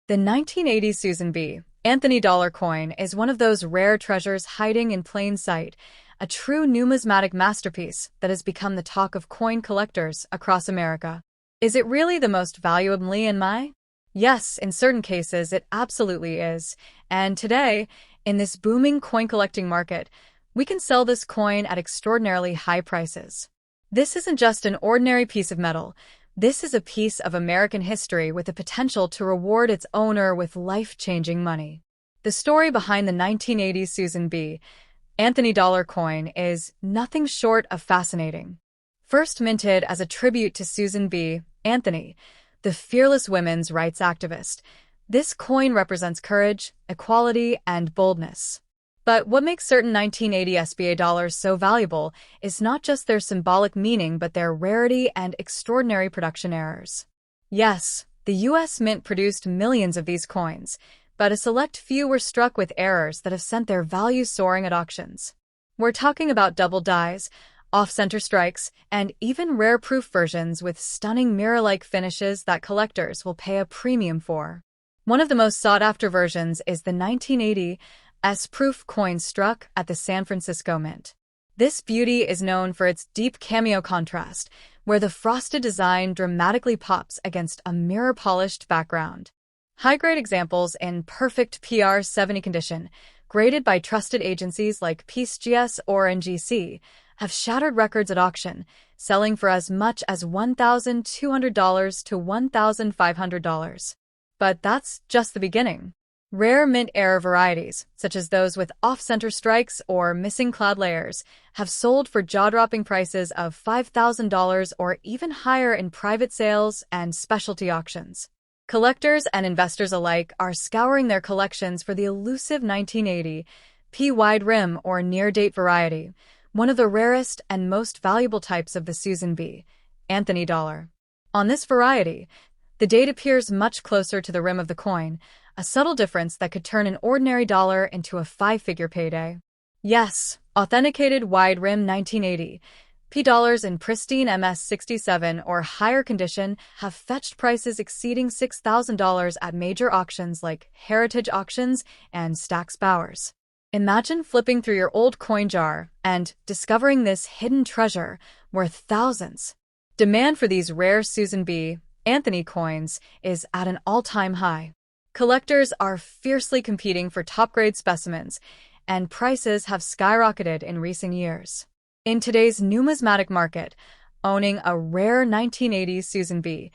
The 1980 Susan B. Anthony dollar coin is one of those rare treasures hiding in plain sight, a true numismatic masterpiece that has become the talk of coin collectors across America. Is it really the most valuably in my? Yes, in certain cases it absolutely is. And today, in this booming coin collecting market, we can sell this coin at extraordinarily high prices. This isn't just an ordinary piece of metal. This is a piece of American history with the potential to reward its owner with life-changing money. The story behind the 1980s Susan B. Anthony dollar coin is nothing short of fascinating. First minted as a tribute to Susan B. Anthony, the fearless women's rights activist, this coin represents courage, equality, and boldness. But what makes certain 1980 SBA dollars so valuable is not just their symbolic meaning but their rarity and extraordinary production errors. Yes, the U.S. Mint produced millions of these coins, but a select few were struck with errors that have sent their value soaring at auctions. We're talking about double dies, off-center strikes, and even rare proof versions with stunning mirror-like finishes that collectors will pay a premium for. One of the most sought-after versions is the 1980 S-proof coin struck at the San Francisco Mint. This beauty is known for its deep cameo contrast, where the frosted design dramatically pops against a mirror-polished background. High-grade examples in perfect PR70 condition, graded by trusted agencies like PCGS or NGC, have shattered records at auction, selling for as much as $1,200 to $1,500. But that's just the beginning. Rare mint error varieties, such as those with off-center strikes or missing cloud layers, have sold for jaw-dropping prices of $5,000 or even higher in private sales and specialty auctions. Collectors and investors alike are scouring their collections for the elusive 1980 P wide rim or near-date variety, one of the rarest and most valuable types of the Susan B. Anthony dollar. On this variety, the date appears much closer to the rim of the coin, a subtle difference that could turn an ordinary dollar into a five-figure payday. Yes, authenticated wide-rim 1980 P dollars in pristine MS-67 or higher condition have fetched prices exceeding $6,000 at major auctions like Heritage Auctions and Stack's Bowers. Imagine flipping through your old coin jar and discovering this hidden treasure worth thousands. Demand for these rare Susan B. Anthony coins is at an all-time high. Collectors are fiercely competing for top-grade specimens, and prices have skyrocketed in recent years. In today's numismatic market, owning a rare 1980s Susan B.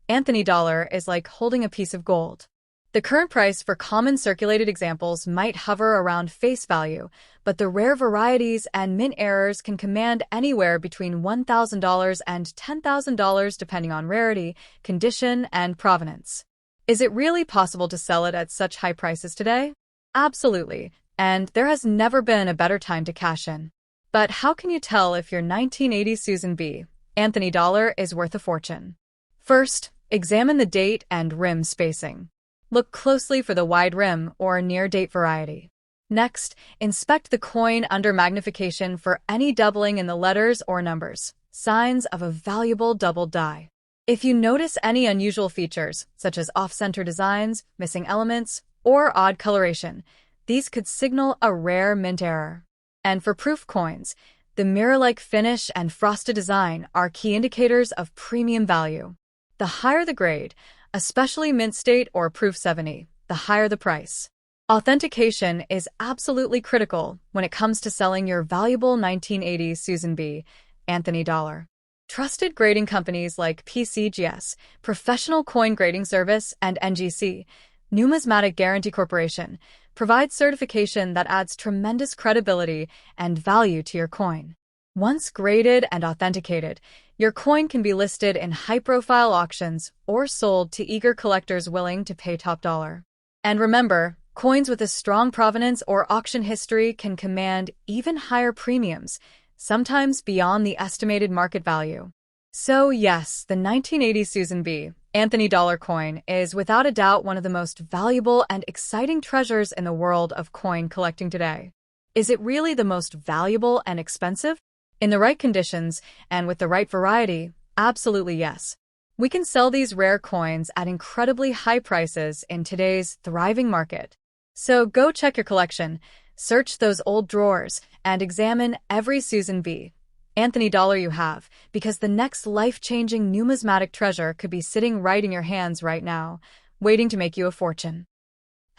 Anthony dollar is like holding a piece of gold. The current price for common circulated examples might hover around face value, but the rare varieties and mint errors can command anywhere between $1,000 and $10,000 depending on rarity, condition, and provenance. Is it really possible to sell it at such high prices today? Absolutely, and there has never been a better time to cash in. But how can you tell if your 1980 Susan B. Anthony dollar is worth a fortune? First, examine the date and rim spacing. Look closely for the wide rim or near-date variety. Next, inspect the coin under magnification for any doubling in the letters or numbers, signs of a valuable double die. If you notice any unusual features, such as off-center designs, missing elements, or odd coloration, these could signal a rare mint error. And for proof coins, the mirror-like finish and frosted design are key indicators of premium value. The higher the grade, especially mint state or proof 70, the higher the price. Authentication is absolutely critical when it comes to selling your valuable 1980s Susan B. Anthony dollar. Trusted grading companies like PCGS, Professional Coin Grading Service, and NGC, Numismatic Guarantee Corporation, provide certification that adds tremendous credibility and value to your coin. Once graded and authenticated, your coin can be listed in high-profile auctions or sold to eager collectors willing to pay top dollar. And remember, coins with a strong provenance or auction history can command even higher premiums, sometimes beyond the estimated market value. So yes, the 1980 Susan B. Anthony dollar coin is without a doubt one of the most valuable and exciting treasures in the world of coin collecting today. Is it really the most valuable and expensive? In the right conditions and with the right variety, absolutely yes. We can sell these rare coins at incredibly high prices in today's thriving market. So go check your collection, search those old drawers, and examine every Susan B. Anthony dollar you have, because the next life-changing numismatic treasure could be sitting right in your hands right now, waiting to make you a fortune.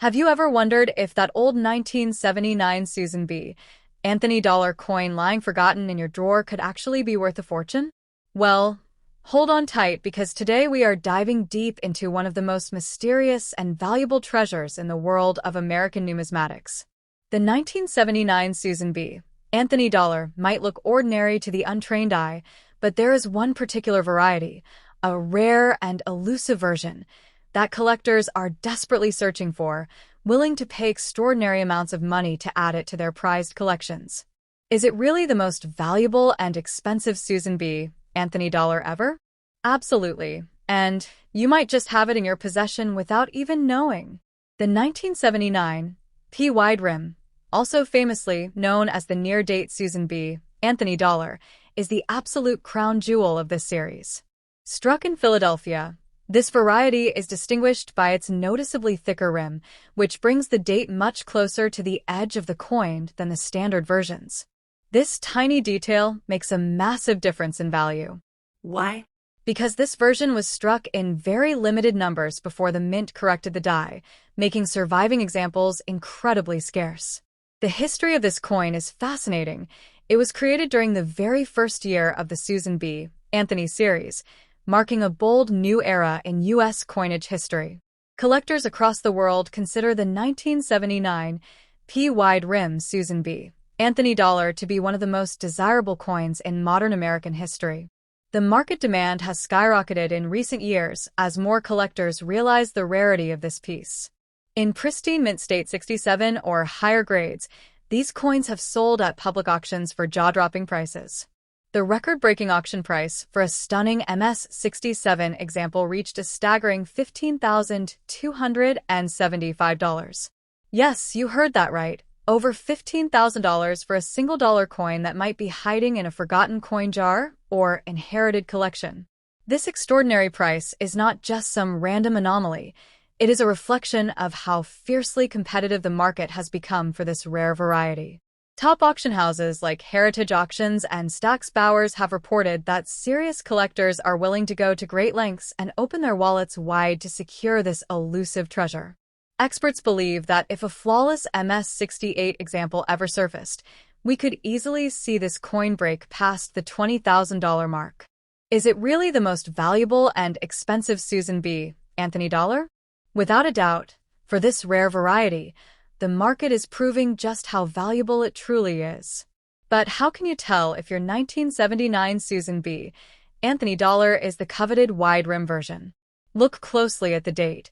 Have you ever wondered if that old 1979 Susan B. Anthony dollar coin lying forgotten in your drawer could actually be worth a fortune? Well, hold on tight, because today we are diving deep into one of the most mysterious and valuable treasures in the world of American numismatics. The 1979 Susan B. Anthony dollar might look ordinary to the untrained eye, but there is one particular variety, a rare and elusive version, that collectors are desperately searching for, willing to pay extraordinary amounts of money to add it to their prized collections. Is it really the most valuable and expensive Susan B. Anthony dollar ever? Absolutely, and you might just have it in your possession without even knowing. The 1979 P. wide rim, also famously known as the near-date Susan B. Anthony dollar, is the absolute crown jewel of this series. Struck in Philadelphia, this variety is distinguished by its noticeably thicker rim, which brings the date much closer to the edge of the coin than the standard versions. This tiny detail makes a massive difference in value. Why? Because this version was struck in very limited numbers before the mint corrected the die, making surviving examples incredibly scarce. The history of this coin is fascinating. It was created during the very first year of the Susan B. Anthony series, marking a bold new era in U.S. coinage history. Collectors across the world consider the 1979 P. wide rim Susan B. Anthony dollar to be one of the most desirable coins in modern American history. The market demand has skyrocketed in recent years as more collectors realize the rarity of this piece. In pristine mint state 67 or higher grades, these coins have sold at public auctions for jaw-dropping prices. The record-breaking auction price for a stunning MS-67 example reached a staggering $15,275. Yes, you heard that right. Over $15,000 for a single dollar coin that might be hiding in a forgotten coin jar or inherited collection. This extraordinary price is not just some random anomaly. It is a reflection of how fiercely competitive the market has become for this rare variety. Top auction houses like Heritage Auctions and Stack's Bowers have reported that serious collectors are willing to go to great lengths and open their wallets wide to secure this elusive treasure. Experts believe that if a flawless MS-68 example ever surfaced, we could easily see this coin break past the $20,000 mark. Is it really the most valuable and expensive Susan B. Anthony dollar? Without a doubt, for this rare variety, the market is proving just how valuable it truly is. But how can you tell if your 1979 Susan B. Anthony dollar is the coveted wide rim version? Look closely at the date.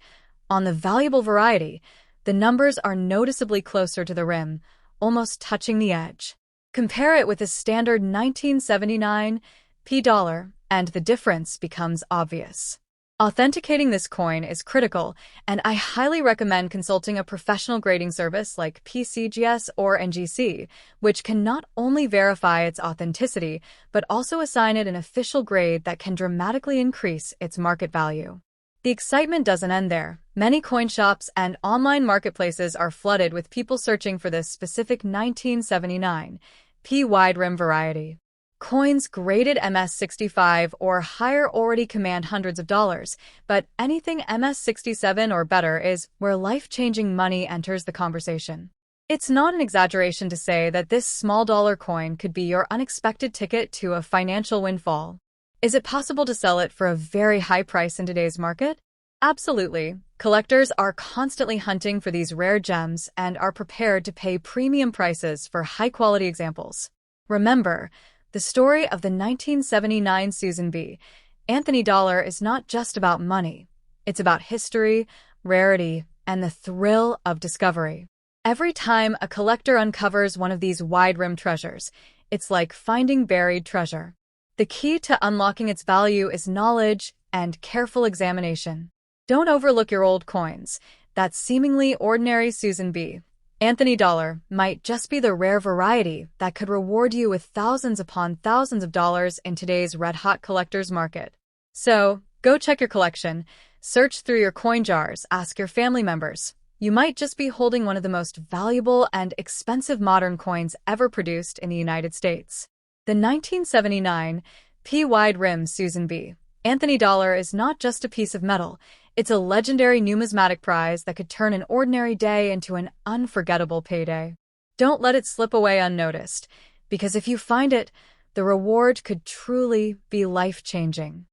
On the valuable variety, the numbers are noticeably closer to the rim, almost touching the edge. Compare it with the standard 1979 P dollar, and the difference becomes obvious. Authenticating this coin is critical, and I highly recommend consulting a professional grading service like PCGS or NGC, which can not only verify its authenticity, but also assign it an official grade that can dramatically increase its market value. The excitement doesn't end there. Many coin shops and online marketplaces are flooded with people searching for this specific 1979 P wide rim variety. Coins graded MS-65 or higher already command hundreds of dollars, but anything MS-67 or better is where life-changing money enters the conversation. It's not an exaggeration to say that this small dollar coin could be your unexpected ticket to a financial windfall. Is it possible to sell it for a very high price in today's market? Absolutely. Collectors are constantly hunting for these rare gems and are prepared to pay premium prices for high-quality examples. Remember, the story of the 1979 Susan B. Anthony dollar is not just about money. It's about history, rarity, and the thrill of discovery. Every time a collector uncovers one of these wide-rim treasures, it's like finding buried treasure. The key to unlocking its value is knowledge and careful examination. Don't overlook your old coins. That seemingly ordinary Susan B. Anthony dollar might just be the rare variety that could reward you with thousands upon thousands of dollars in today's red-hot collector's market. So, Go check your collection, search through your coin jars, ask your family members. You might just be holding one of the most valuable and expensive modern coins ever produced in the United States. The 1979 P-Wide Rim Susan B. Anthony dollar is not just a piece of metal. It's a legendary numismatic prize that could turn an ordinary day into an unforgettable payday. Don't let it slip away unnoticed, because if you find it, the reward could truly be life-changing.